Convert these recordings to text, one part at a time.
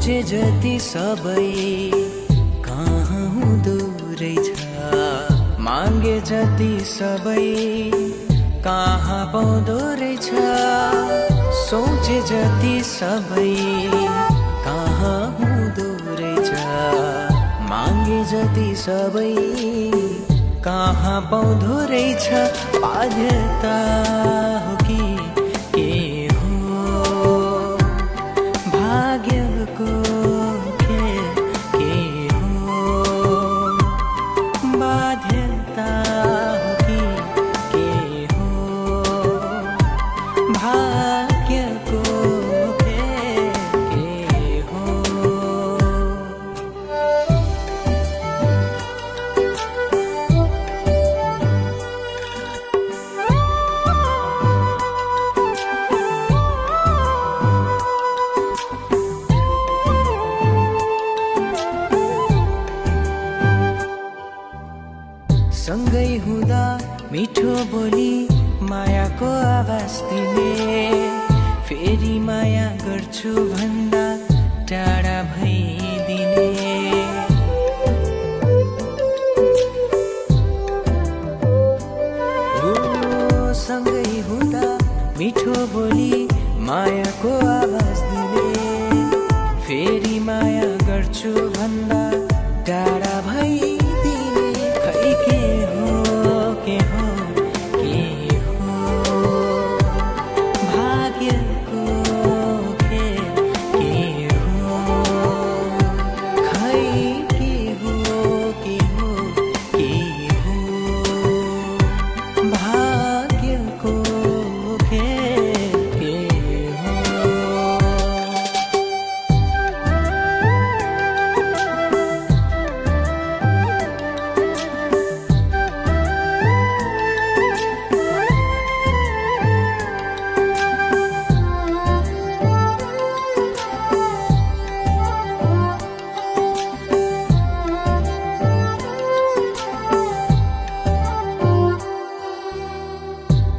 सोचे जति सबै कहाँ हुँदो रहेछ, मागे जति सबै कहाँ पाउँदो रहेछ। सोचे जति सबै कहाँ हुँदो रहेछ, मागे जति सबै कहाँ पाउँदो रहेछ। बाध्यता हो कि के हो, भाग्यको खेल के हो। बाध्यता हो कि के हो, भाग्यको खेल के हो। सँगै हुँदा मिठो बोली मायाको आवाज दिने, फेरि माया गर्छु भन्दा टाढा भइदिने। ओ सँगै हुँदा मिठो बोली मायाको आवाज दिने, फेरि माया गर्छु भन्दा टाढा भइदिने। खै के हो के हो के हो, भाग्यको खेल के हो। खै के हो के हो के हो, भाग्यको खेल के हो।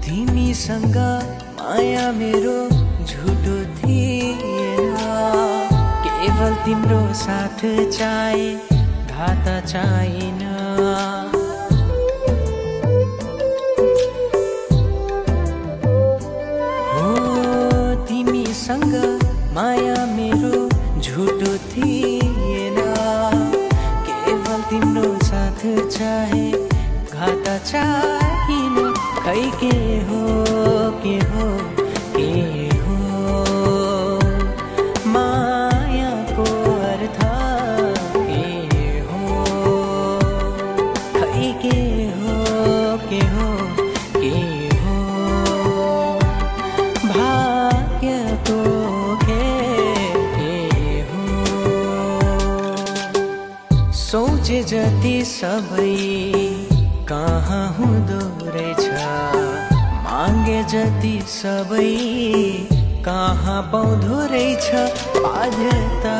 तिमीसँग माया मेरो झुटो थिएन, केवल तिम्रो साथ चाहे घात चाहिन। हो तिमीसँग माया मेरो झुटो थिएन, केवल तिम्रो साथ चाहे घात चाहिन। खै के हो के हो के हो, मायाको अर्थ के हो। खै के हो के हो के हो, भाग्यको खेल के हो। सोचे जति सबै कहाँ हुँदो रहेछ, मागे जति सबै कहाँ पाउँदो रहेछ। बाध्यता